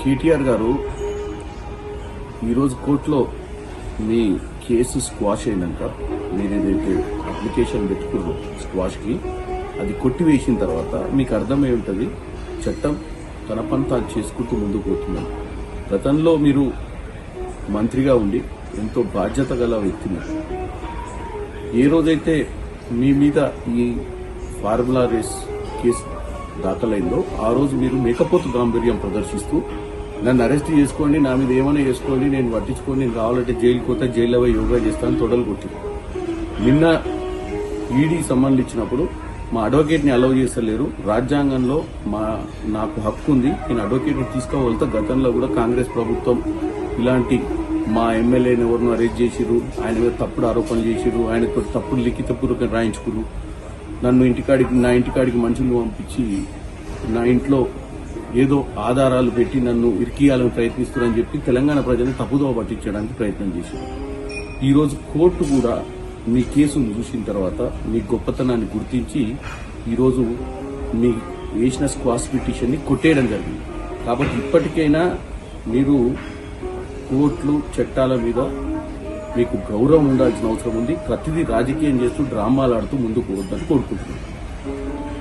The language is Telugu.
కేటీఆర్ గారు ఈరోజు కోర్టులో మీ కేసు స్క్వాష్ అయినాక మీరు ఏదైతే అప్లికేషన్ పెట్టుకున్నారో స్క్వాష్కి అది కొట్టివేసిన తర్వాత మీకు అర్థమై ఉంటుంది చట్టం తన పని తాను చేసుకుంటూ ముందుకు పోతున్నాను. గతంలో మీరు మంత్రిగా ఉండి ఎంతో బాధ్యత గల వ్యక్తిని ఏ రోజైతే మీ మీద ఈ ఫార్ములా రేస్ కేసు దాఖలైందో ఆ రోజు మీరు మేకపోతు గాంభీర్యం ప్రదర్శిస్తూ నన్ను అరెస్ట్ చేసుకోండి, నా మీద ఏమైనా చేసుకోండి, నేను పట్టించుకోండి, నేను కావాలంటే జైలుకి పోతే జైల్లో యోగా చేస్తాను తొడలు కొట్టి నిన్న ఈడీ సమ్మన్లు ఇచ్చినప్పుడు మా అడ్వకేట్ని అలౌ చేస్తలేరు. రాజ్యాంగంలో నాకు హక్కు ఉంది, నేను అడ్వకేట్ని తీసుకోవాలితే గతంలో కూడా కాంగ్రెస్ ప్రభుత్వం ఇలాంటి మా ఎమ్మెల్యేని ఎవరినో అరెస్ట్ చేసిరు, ఆయన మీద తప్పుడు ఆరోపణలు చేసిరు, ఆయనతో తప్పుడు లిఖితపూర్వకంగా రాయించుకురు, నన్ను నా ఇంటికాడికి మనుషులు పంపించి నా ఇంట్లో ఏదో ఆధారాలు పెట్టి నన్ను ఇరికియాలని ప్రయత్నిస్తున్నారని చెప్పి తెలంగాణ ప్రజలను తప్పుదోవ పట్టించడానికి ప్రయత్నం చేశారు. ఈరోజు కోర్టు కూడా మీ కేసును చూసిన తర్వాత మీ గొప్పతనాన్ని గుర్తించి ఈరోజు మీ వేసిన స్క్వాష్ పిటిషన్ని కొట్టేయడం జరిగింది. కాబట్టి ఇప్పటికైనా మీరు కోర్టులు చట్టాల మీద మీకు గౌరవం ఉండాల్సిన అవసరం ఉంది. ప్రతిదీ రాజకీయం చేస్తూ డ్రామాలు ఆడుతూ ముందుకు పోవద్దని కోరుకుంటున్నాను.